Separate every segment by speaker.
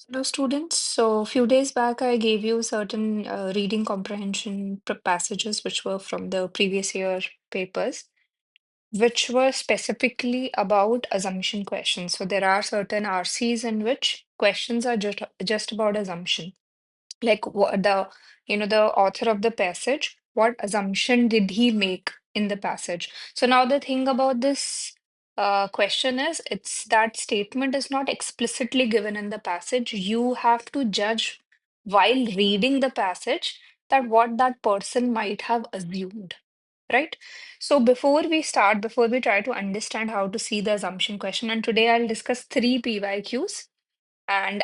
Speaker 1: Hello, students. So, a few days back, I gave you certain reading comprehension passages which were from the previous year papers, which were specifically about assumption questions. So, there are certain RCs in which questions are just about assumption, like what the author of the passage, what assumption did he make in the passage. So now the thing about this question is, it's that statement is not explicitly given in the passage. You have to judge while reading the passage that what that person might have assumed, right? So before we try to understand how to see the assumption question, and today I'll discuss three PYQs, and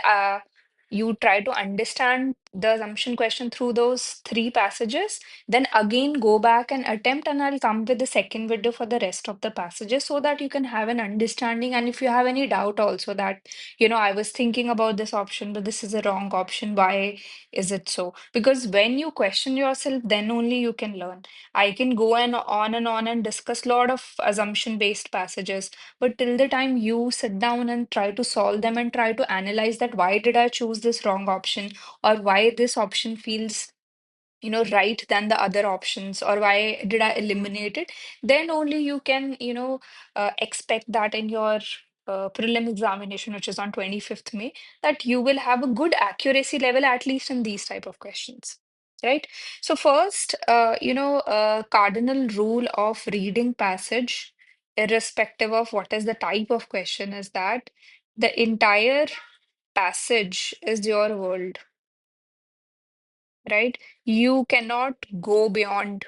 Speaker 1: you try to understand the assumption question through those three passages, then again go back and attempt, and I'll come with the second video for the rest of the passages so that you can have an understanding. And if you have any doubt also that, I was thinking about this option, but this is a wrong option, why is it so? Because when you question yourself, then only you can learn. I can go and on and discuss a lot of assumption based passages, but till the time you sit down and try to solve them and try to analyze that why did I choose this wrong option, or why this option feels, right than the other options, or why did I eliminate it, then only you can, expect that in your prelim examination, which is on 25th May, that you will have a good accuracy level, at least in these type of questions. Right. So first, cardinal rule of reading passage, irrespective of what is the type of question, is that the entire passage is your world, right? You cannot go beyond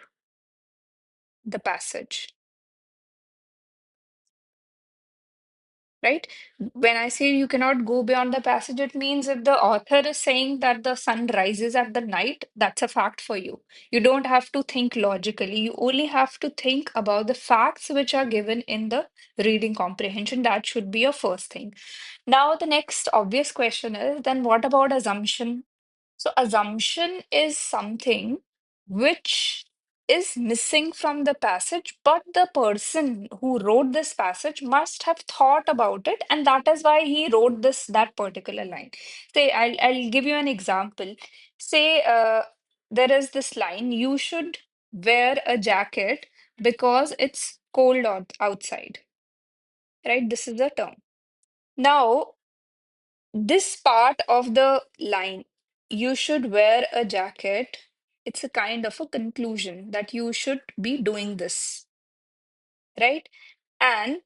Speaker 1: the passage, right? When I say you cannot go beyond the passage, it means if the author is saying that the sun rises at the night, that's a fact for you. You don't have to think logically. You only have to think about the facts which are given in the reading comprehension. That should be your first thing. Now, the next obvious question is, then what about assumption? So, assumption is something which is missing from the passage, but the person who wrote this passage must have thought about it, and that is why he wrote that particular line. Say, I'll give you an example. Say, there is this line: you should wear a jacket because it's cold outside, right? This is a term. Now, this part of the line, you should wear a jacket, it's a kind of a conclusion that you should be doing this, right? And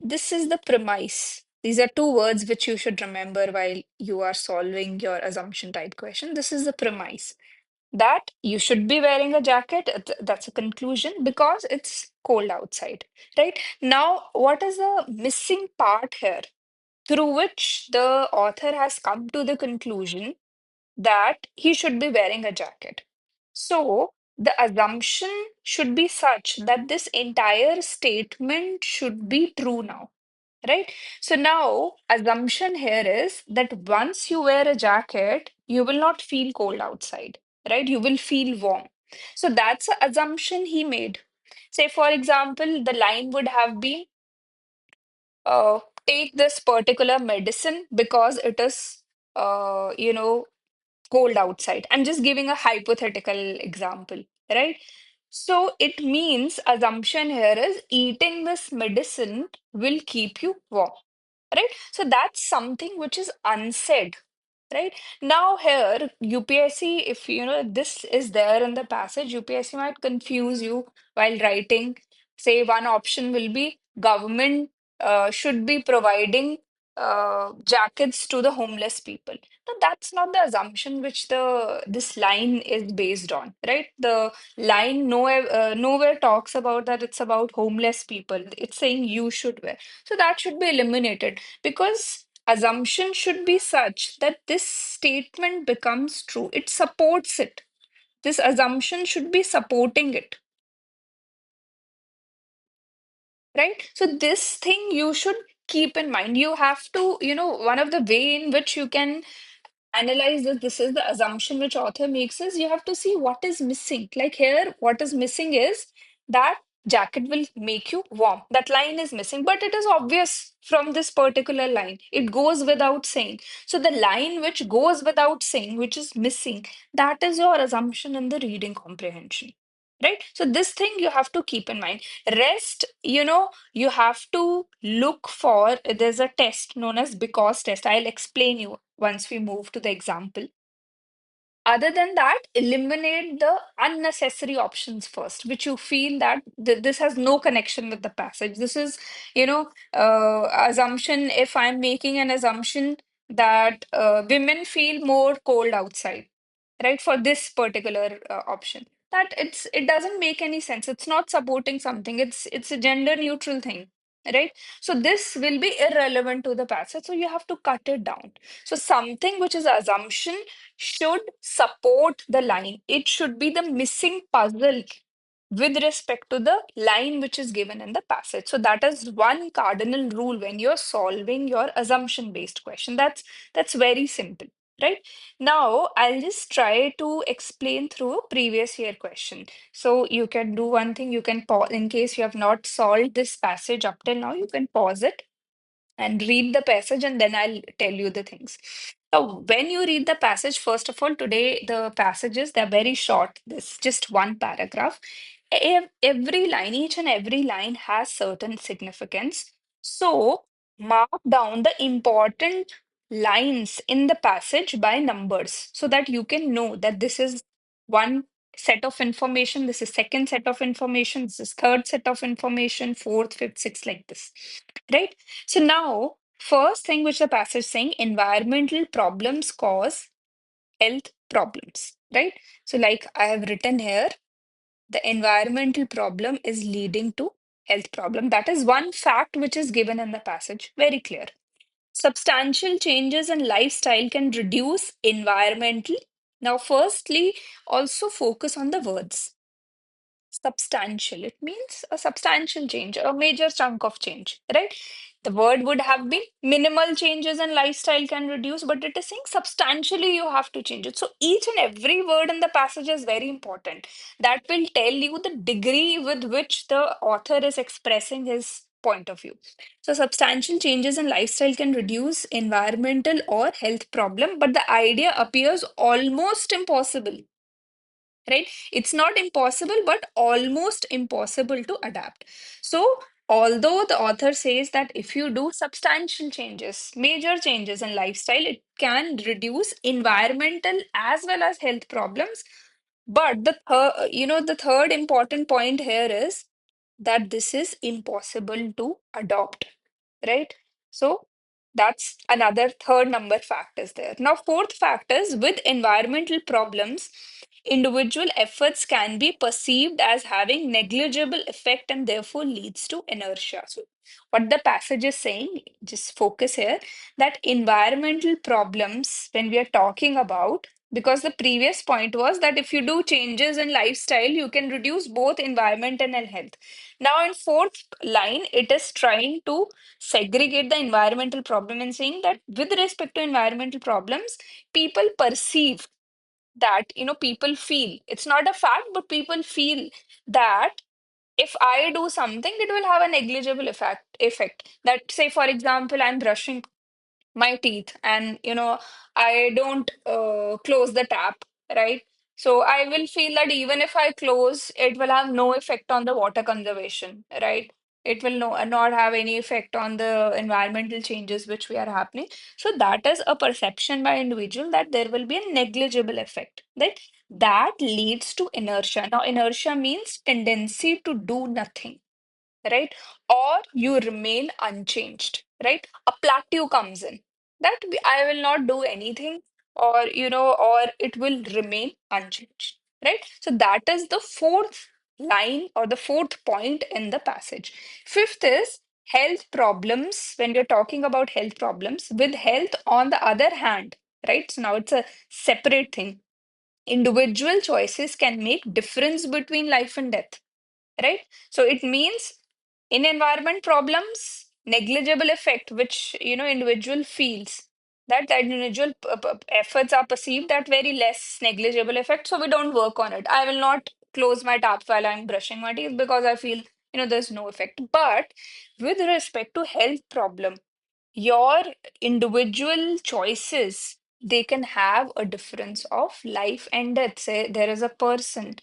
Speaker 1: this is the premise. These are two words which you should remember while you are solving your assumption type question. This is the premise that you should be wearing a jacket. That's a conclusion because it's cold outside, right? Now, what is the missing part here, through which the author has come to the conclusion that he should be wearing a jacket? So, the assumption should be such that this entire statement should be true now, right? So, now assumption here is that once you wear a jacket, you will not feel cold outside, right? You will feel warm. So, that's the assumption he made. Say, for example, the line would have been, uh, take this particular medicine because it is, cold outside. I'm just giving a hypothetical example, right? So it means assumption here is eating this medicine will keep you warm, right? So that's something which is unsaid, right? Now here, UPSC, if this is there in the passage, UPSC might confuse you while writing. Say one option will be government should be providing jackets to the homeless people. Now that's not the assumption which the this line is based on, right? The line nowhere talks about that it's about homeless people. It's saying you should wear. So that should be eliminated, because assumption should be such that this statement becomes true. It supports it. This assumption should be supporting it, right? So this thing you should keep in mind. You have to, one of the way in which you can analyze this is the assumption which author makes, is you have to see what is missing. Like here, what is missing is that jacket will make you warm. That line is missing, but it is obvious from this particular line. It goes without saying. So the line which goes without saying, which is missing, that is your assumption in the reading comprehension. Right? So this thing you have to keep in mind. Rest, you have to look for, there's a test known as because test. I'll explain you once we move to the example. Other than that, eliminate the unnecessary options first, which you feel that this has no connection with the passage. This is, assumption. If I'm making an assumption that women feel more cold outside, right, for this particular option, that it doesn't make any sense. It's not supporting something. It's a gender neutral thing, right? So this will be irrelevant to the passage. So you have to cut it down. So something which is assumption should support the line. It should be the missing puzzle with respect to the line which is given in the passage. So that is one cardinal rule when you're solving your assumption-based question. That's very simple, right? Now I'll just try to explain through a previous year question. So you can do one thing, you can pause in case you have not solved this passage up till now, you can pause it and read the passage, and then I'll tell you the things. Now, when you read the passage, first of all, today the passages, they're very short. This just one paragraph. Every line, each and every line has certain significance. So mark down the important lines in the passage by numbers so that you can know that this is one set of information, this is second set of information, this is third set of information, fourth, fifth, sixth, like this. Right? So now, first thing which the passage is saying, environmental problems cause health problems, right? So like I have written here, the environmental problem is leading to health problem. That is one fact which is given in the passage, very clear. Substantial changes in lifestyle can reduce environmental. Now, firstly, also focus on the words. Substantial. It means a substantial change, a major chunk of change, right? The word would have been minimal changes in lifestyle can reduce, but it is saying substantially you have to change it. So each and every word in the passage is very important. That will tell you the degree with which the author is expressing his point of view. So substantial changes in lifestyle can reduce environmental or health problem, but the idea appears almost impossible, right? It's not impossible, but almost impossible to adapt. So, although the author says that if you do substantial changes, major changes in lifestyle, it can reduce environmental as well as health problems. But the third important point here is that this is impossible to adopt, right? So that's another third number fact is there. Now, fourth fact is with environmental problems, individual efforts can be perceived as having negligible effect and therefore leads to inertia. So what the passage is saying, just focus here, that environmental problems, when we are talking about, because the previous point was that if you do changes in lifestyle, you can reduce both environment and health. Now, in fourth line, it is trying to segregate the environmental problem and saying that with respect to environmental problems, people perceive that, people feel it's not a fact, but people feel that if I do something, it will have a negligible effect. That, say, for example, I'm brushing my teeth and I don't close the tap, right? So I will feel that even if I close, it will have no effect on the water conservation, right? It will not have any effect on the environmental changes which we are happening. So that is a perception by individual that there will be a negligible effect, right? That leads to inertia. Now inertia means tendency to do nothing, right? Or you remain unchanged, right? A plateau comes in that I will not do anything, or or it will remain unchanged, right? So that is the fourth line or the fourth point in the passage. Fifth is health problems. When we're talking about health problems, with health on the other hand, right? So now it's a separate thing. Individual choices can make difference between life and death, right? So it means in environment problems, negligible effect, which individual feels that individual efforts are perceived that very less negligible effect, so we don't work on it. I will not close my tap while I'm brushing my teeth because I feel there's no effect. But with respect to health problem, your individual choices, they can have a difference of life and death. Say there is a person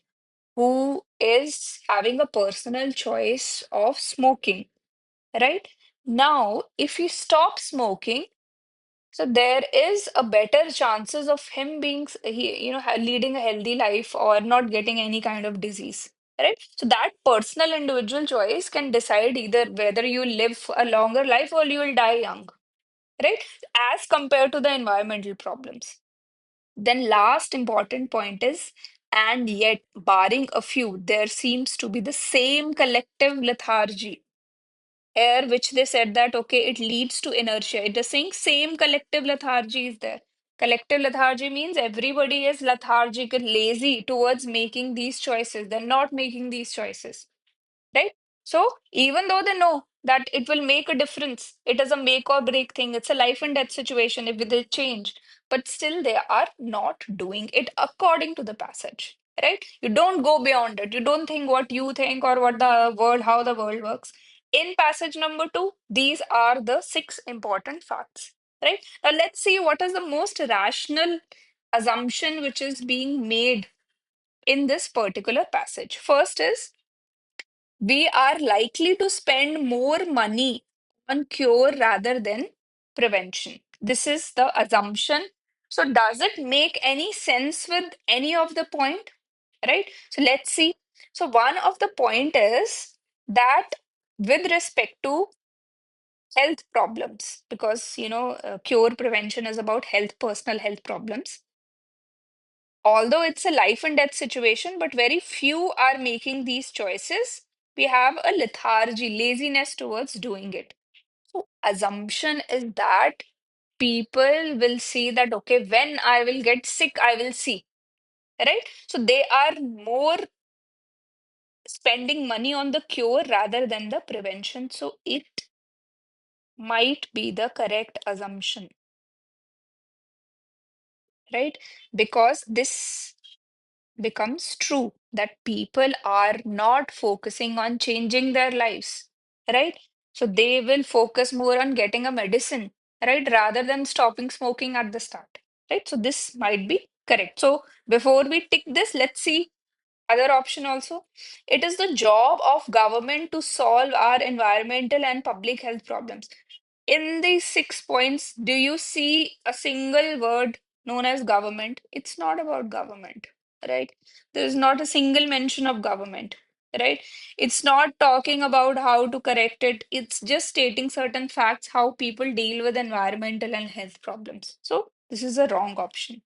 Speaker 1: who is having a personal choice of smoking, right? Now, if he stops smoking, so there is a better chances of him being, leading a healthy life or not getting any kind of disease, right? So that personal individual choice can decide either whether you live a longer life or you will die young, right? As compared to the environmental problems. Then last important point is, and yet barring a few, there seems to be the same collective lethargy here, which they said that, okay, it leads to inertia. It is saying same collective lethargy is there. Collective lethargy means everybody is lethargic and lazy towards making these choices. They're not making these choices, right? So even though they know that it will make a difference, it is a make or break thing, it's a life and death situation if they change, but still they are not doing it according to the passage, right? You don't go beyond it. You don't think what you think or what the world, how the world works. In passage number two, these are the six important facts, right? Now let's see what is the most rational assumption which is being made in this particular passage. First is, we are likely to spend more money on cure rather than prevention. This is the assumption. So, does it make any sense with any of the point? Right? So, let's see. So, one of the point is that with respect to health problems, because cure prevention is about health, personal health problems. Although it's a life and death situation, but very few are making these choices. We have a lethargy, laziness towards doing it. So, assumption is that people will see that, okay, when I will get sick, I will see, right? So, they are more spending money on the cure rather than the prevention. So, it might be the correct assumption, right? Because this becomes true that people are not focusing on changing their lives, right? So they will focus more on getting a medicine, right, rather than stopping smoking at the start, right? So this might be correct. So before we tick this, let's see other option also. It is the job of government to solve our environmental and public health problems. In these 6 points, do you see a single word known as government? It's not about government, right? There's not a single mention of government, right? It's not talking about how to correct it. It's just stating certain facts, how people deal with environmental and health problems. So this is a wrong option.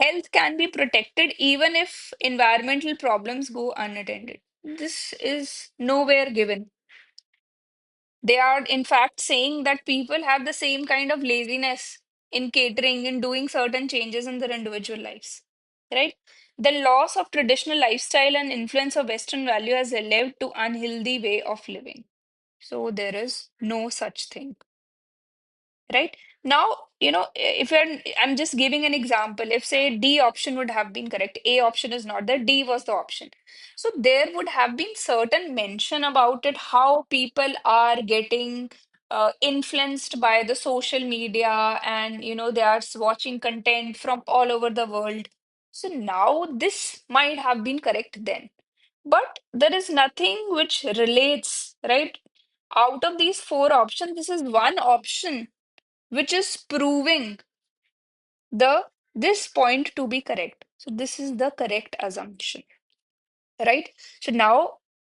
Speaker 1: Health can be protected even if environmental problems go unattended. This is nowhere given. They are, in fact, saying that people have the same kind of laziness in catering, in doing certain changes in their individual lives, right? The loss of traditional lifestyle and influence of Western value has led to unhealthy way of living. So there is no such thing, right? Now, if I'm just giving an example. If say D option would have been correct, A option is not there, D was the option. So there would have been certain mention about it, how people are getting influenced by the social media, and they are watching content from all over the world. So now this might have been correct then, but there is nothing which relates, right? Out of these four options, this is one option which is proving the this point to be correct. So this is the correct assumption, right? So now,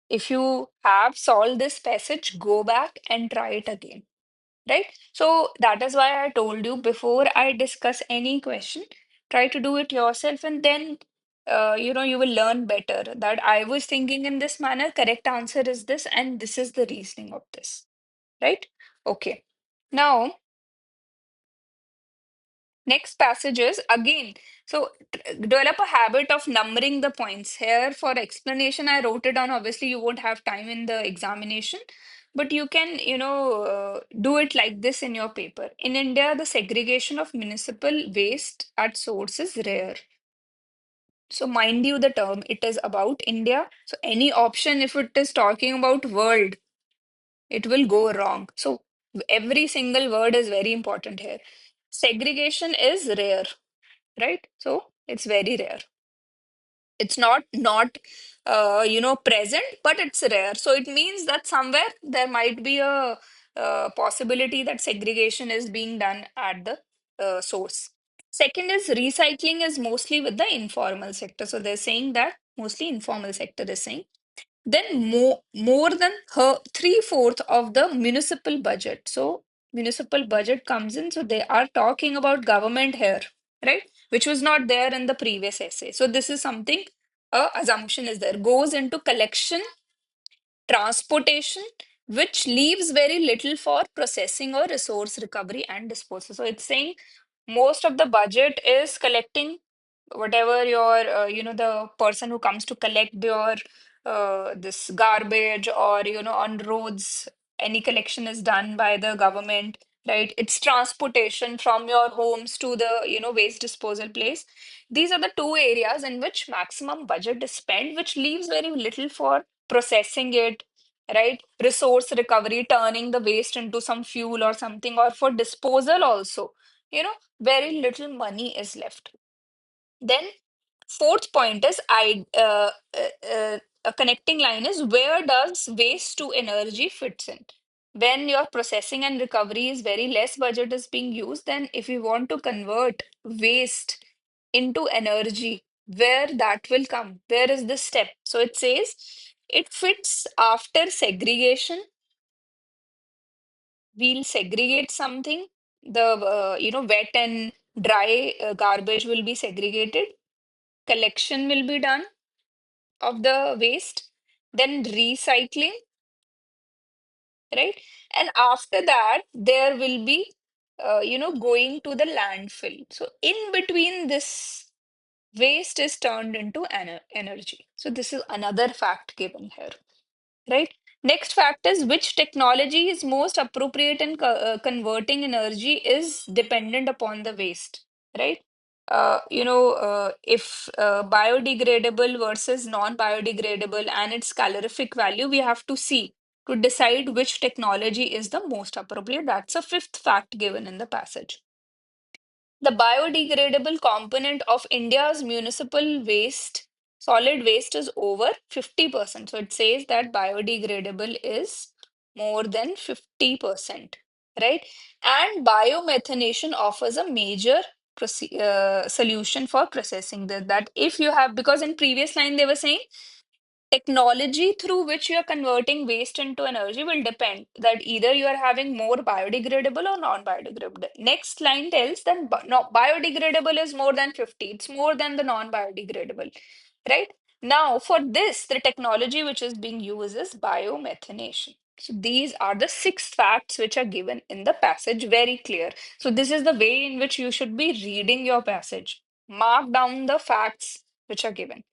Speaker 1: if you have solved this passage, go back and try it again, right? So that is why I told you, before I discuss any question, try to do it yourself, and then you will learn better that I was thinking in this manner, correct answer is this, and this is the reasoning of this, right? Okay. Now, next passage is again, so develop a habit of numbering the points. Here for explanation, I wrote it down. Obviously, you won't have time in the examination, but you can, do it like this in your paper. In India, the segregation of municipal waste at source is rare. So mind you, the term it is about India. So any option, if it is talking about world, it will go wrong. So every single word is very important here. Segregation is rare, right? So it's very rare. It's not present, but it's rare. So it means that somewhere there might be a possibility that segregation is being done at the source. Second is recycling is mostly with the informal sector. So they're saying that mostly informal sector is saying. Then more than her three-fourth of the municipal budget. So municipal budget comes in. So they are talking about government here, right? Which was not there in the previous essay. So this is something assumption is there. Goes into collection, transportation, which leaves very little for processing or resource recovery and disposal. So it's saying most of the budget is collecting whatever your the person who comes to collect your this garbage, or on roads any collection is done by the government, right? It's transportation from your homes to the waste disposal place. These are the two areas in which maximum budget is spent, which leaves very little for processing it, right? Resource recovery, turning the waste into some fuel or something, or for disposal also, very little money is left. Then fourth point is a connecting line is where does waste to energy fits in? When your processing and recovery is very less budget is being used, then if you want to convert waste into energy, where that will come? Where is the step? So it says it fits after segregation. We'll segregate something. The wet and dry garbage will be segregated. Collection will be done of the waste, then recycling, right? And after that, there will be, going to the landfill. So in between this, waste is turned into energy. So this is another fact given here, right? Next fact is which technology is most appropriate in converting energy is dependent upon the waste, right? If biodegradable versus non-biodegradable and its calorific value, we have to see to decide which technology is the most appropriate. That's a fifth fact given in the passage. The biodegradable component of India's municipal waste, solid waste, is over 50%. So it says that biodegradable is more than 50%, right? And biomethanation offers a major solution for processing that if you have, because in previous line they were saying technology through which you are converting waste into energy will depend that either you are having more biodegradable or non-biodegradable. Next line tells that no, biodegradable is more than 50. It's more than the non-biodegradable, right? Now, for this, the technology which is being used is biomethanation. So these are the six facts which are given in the passage, very clear. So this is the way in which you should be reading your passage. Mark down the facts which are given.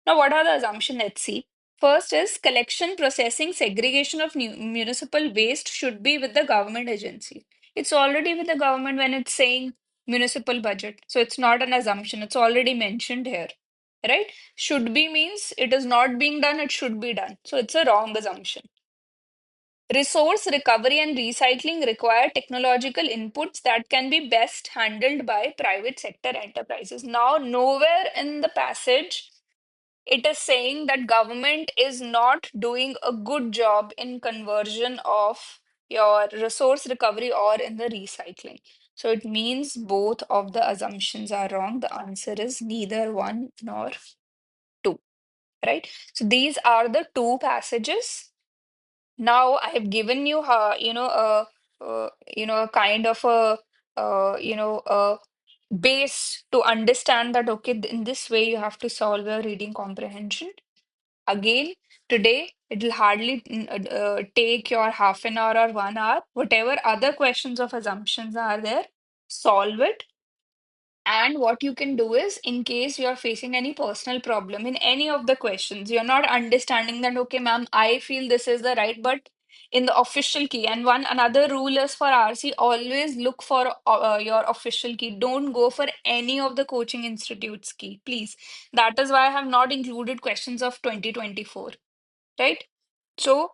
Speaker 1: Now, what are the assumptions? Let's see. First is collection, processing, segregation of municipal waste should be with the government agency. It's already with the government when it's saying municipal budget. So it's not an assumption. It's already mentioned here, right? Should be means it is not being done, it should be done. So it's a wrong assumption. Resource recovery and recycling require technological inputs that can be best handled by private sector enterprises. Now, nowhere in the passage it is saying that government is not doing a good job in conversion of your resource recovery or in the recycling. So it means both of the assumptions are wrong. The answer is neither one nor two, right? So these are the two passages. Now I have given you, a kind of a base to understand that, okay, in this way you have to solve your reading comprehension. Again, today it will hardly take your half an hour or 1 hour. Whatever other questions of assumptions are there, solve it. And what you can do is, in case you're facing any personal problem in any of the questions, you're not understanding that, okay, ma'am, I feel this is the right, but in the official key. And one another rule is for RC, always look for your official key. Don't go for any of the coaching institutes key, please. That is why I have not included questions of 2024, right? So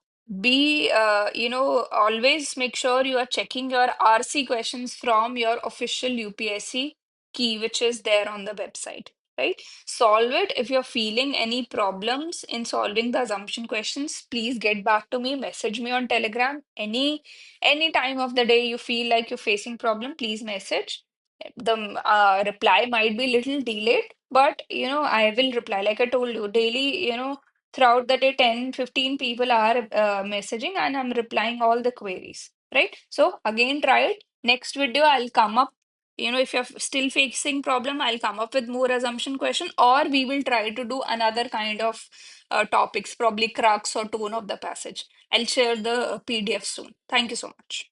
Speaker 1: always make sure you are checking your RC questions from your official UPSC key, which is there on the website, right? Solve it. If you're feeling any problems in solving the assumption questions, please get back to me, message me on Telegram. Any time of the day you feel like you're facing problem, please message. The reply might be little delayed, but I will reply. Like I told you, daily, throughout the day 10-15 people are messaging and I'm replying all the queries, right? So again, try it. Next video I'll come up, if you're still facing problem, I'll come up with more assumption question, or we will try to do another kind of topics, probably crux or tone of the passage. I'll share the PDF soon. Thank you so much.